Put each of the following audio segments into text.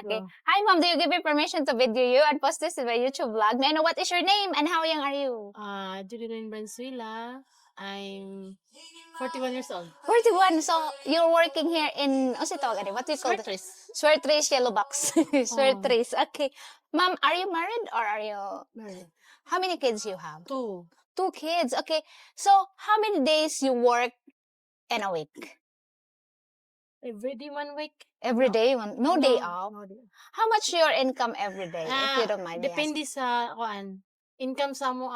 Okay. Go. Hi, Mom. Do you give me permission to video you and post this in my YouTube vlog? May I know what is your name and how young are you? Julian Branzuela. I'm 41 years old. 41. So, you're working here in, what's it called? What do you call it? Smartrace. Swertres Yellow Box. Oh, Swertres. Okay. Mom, are you married or are you... married. How many kids you have? 2. 2 kids. Okay. So, how many days you work in a week? Every day 1 week. Every No. day? No day No, off? no day. How much your income every day, if you don't mind me asking? Depende sa income sa mo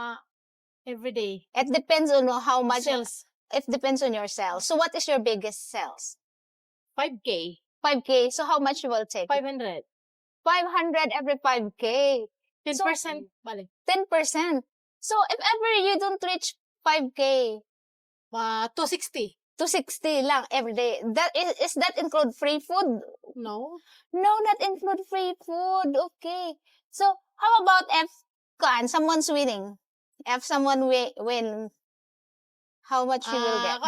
every day. It depends on how much... Sales. It depends on your sales. So, what is your biggest sales? 5K. 5K. So, how much you will take? 500. 500 every 5K. 10%. Balik. 10%. So, if ever you don't reach 5K, 260. 260 lang every day. That is that include free food? No. No, not include free food. Okay. So, how about if someone's winning? If someone win, how much you will get?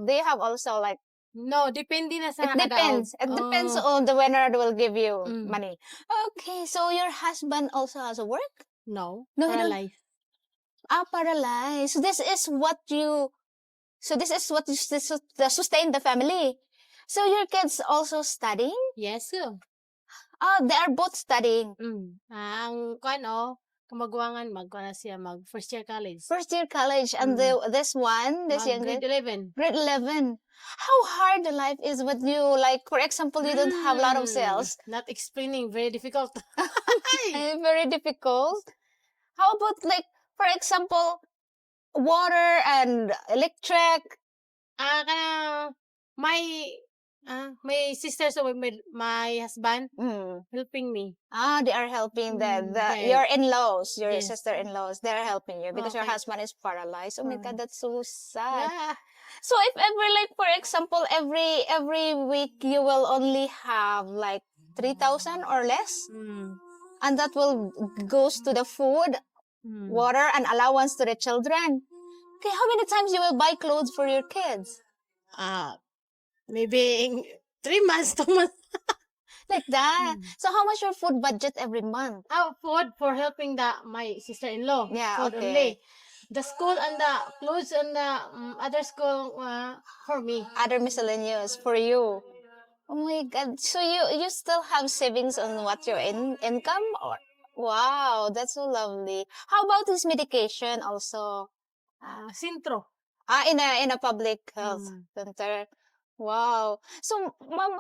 They have also like... No, depende na sa It depends. It depends on the winner that will give you money. Okay, so your husband also has a work? No. No, he don't. Paralyzed. Paralyzed. So this is what you sustain the family. So your kids also studying? Yes, sir. They are both studying. Ang kamagwangan na siya mag first year college. First year college. And this youngest? Grade 11. Grade 11. How hard the life is with you, like, for example, you don't have a lot of sales. Not explaining, very difficult. Very difficult. How about, like, for example, water and electric? My sister, so my husband, helping me. They are helping yes. your in-laws, your Yes. sister-in-laws. They're helping you because your Okay. husband is paralyzed. Oh my God, that's so sad. Yeah. So if ever, like, for example, every week you will only have like 3,000 or less, and that will goes to the food, water, and allowance to the children. Okay, how many times you will buy clothes for your kids? Maybe in 3 months, 2 months. Like that. So how much your food budget every month? Food for helping my sister-in-law. Yeah, Food okay. only. The school and the clothes and the other school for me. Other miscellaneous for you. Oh my God. So you still have savings on what your income? Or wow, that's so lovely. How about this medication also? Sintro. In a public health center. Wow. So, Mom,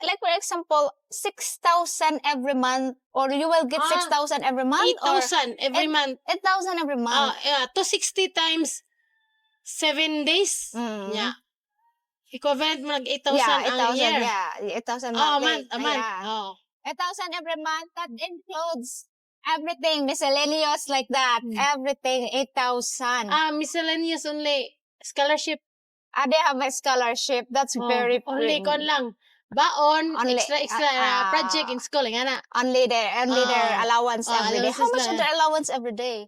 like, for example, 6,000 every month, or you will get 6,000 every month? 8,000 every month. 8,000 every month. 260 times 7 days. Yeah. Equivalent mo nag 8,000 Yeah, ang 8,000. year. Yeah, 8,000 A monthly. month. A month. Yeah. 8,000 every month. That includes everything, miscellaneous like that. Everything, 8,000. Miscellaneous only. Scholarship. They have a scholarship. That's very only kon lang. Baon, Only, extra project in school, nga na. Only their allowance every day. How much is their allowance every day?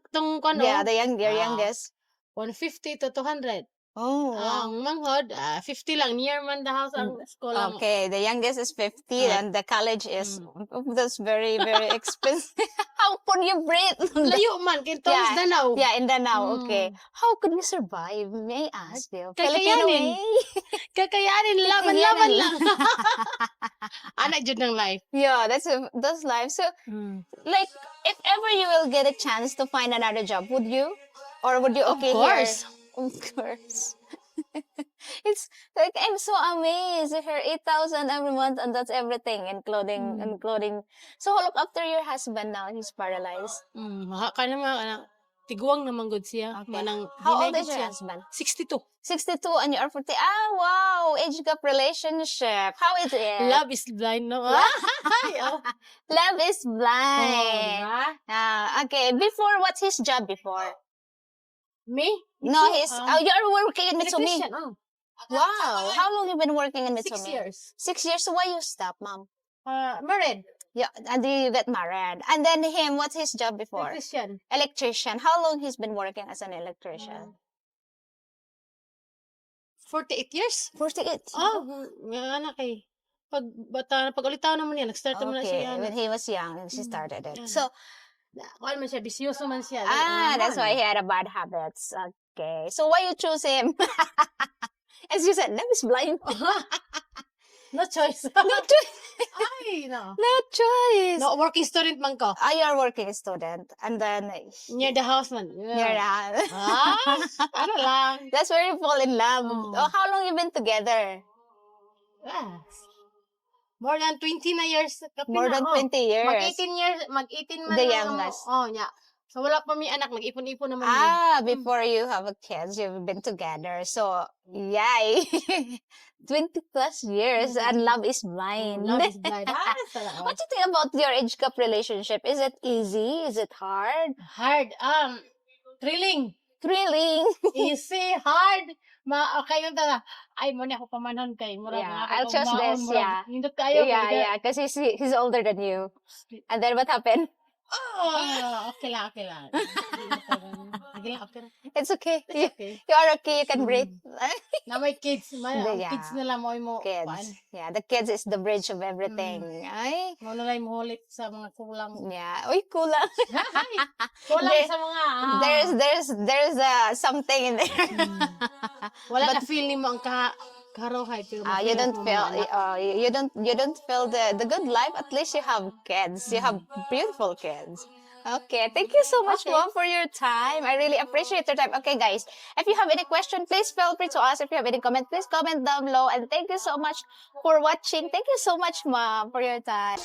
Tong kono. Yeah, the youngest. 150 to 200. Oh, wow. Ang manghod, 50 lang. Near man the house ang school lang. Okay, the youngest is 50 and the college is, that's very, very expensive. How could you breathe? Layo man, kinto is Danao. Yeah, in Danao, okay. How could you survive? May I ask you? Kakayanin. Kakayanin, laban-laban lang. Anak jud ng life. Yeah, that's life. So, like, if ever you will get a chance to find another job, would you? Or would you okay Of course. here? Of course. It's like, I'm so amazed. Her 8,000 every month, and that's everything, including. So, look, after your husband now, he's paralyzed. Ka naman, tiguang naman good siya. Okay. Manang, How old hinay is good your siya. husband? 62. 62 and you are 40. Wow, age gap relationship. How is it? Love is blind, no? Love is blind. Okay, before, what's his job before? Me? No, you're working in Mitsumi. Electrician, Wow, how long you been working in Mitsumi? 6 years. 6 years. So why you stop, Mom? Married. Yeah, and then you get married. And then him, what's his job before? Electrician. Electrician. How long he's been working as an electrician? 48 years? 48. Oh, nga anak eh. Pag ulitaw naman yan, nag-start naman na Okay, siya. when he was young, she started it. Yan. So, Kuan man siya, bisyoso man siya. that's why he had a bad habits. Okay. So, why you choose him? As you said, love is blind. No choice. No choice. Ay, no. No choice. No, working student man ko. You are working student. And then, Near the house man. you're Yeah. not. Ano lang. That's where you fall in love. Oh. Oh, how long you been together? Ah, more than 20 na years. More than 20 years. Mag-18 years, mag-18 man The lang youngest. Oh, yeah. So, wala pa may anak. Nag-ipon-ipon naman yun. Before you have a kids, you've been together. So, yay. 20 plus years and love is blind. Love is blind. Sarap. What do you think about your age gap relationship? Is it easy? Is it hard? Hard. Thrilling. Thrilling? Easy. Hard. Okay yung tala. Ay, mo na ako pamanon kay. Murag, Yeah, nga I'll ako choose pagmaon, this, murag, yeah. Nindot kayo. Yeah, because he's older than you. And then what happened? Oh, okay lang. Okay lang. Okay lang. It's okay. It's okay. You are okay. You can breathe. Na may kids. Yeah. Kids nila mo mo. Kids. Yeah, the kids is the bridge of everything. Ay, Mo na lang muhulit sa mga kulang. yeah. Uy, kulang. Kulang There- sa mga. There's something in there. Wala na feel ni mo ang karohay. Pero You ma-feel don't mo feel mga anak. you don't feel the good life. At least you have kids. You have beautiful kids. Okay, thank you so much, Okay. Mom, for your time. I really appreciate your time. Okay, guys, if you have any question, please feel free to ask. If you have any comment, please comment down below. And thank you so much for watching. Thank you so much, Mom, for your time.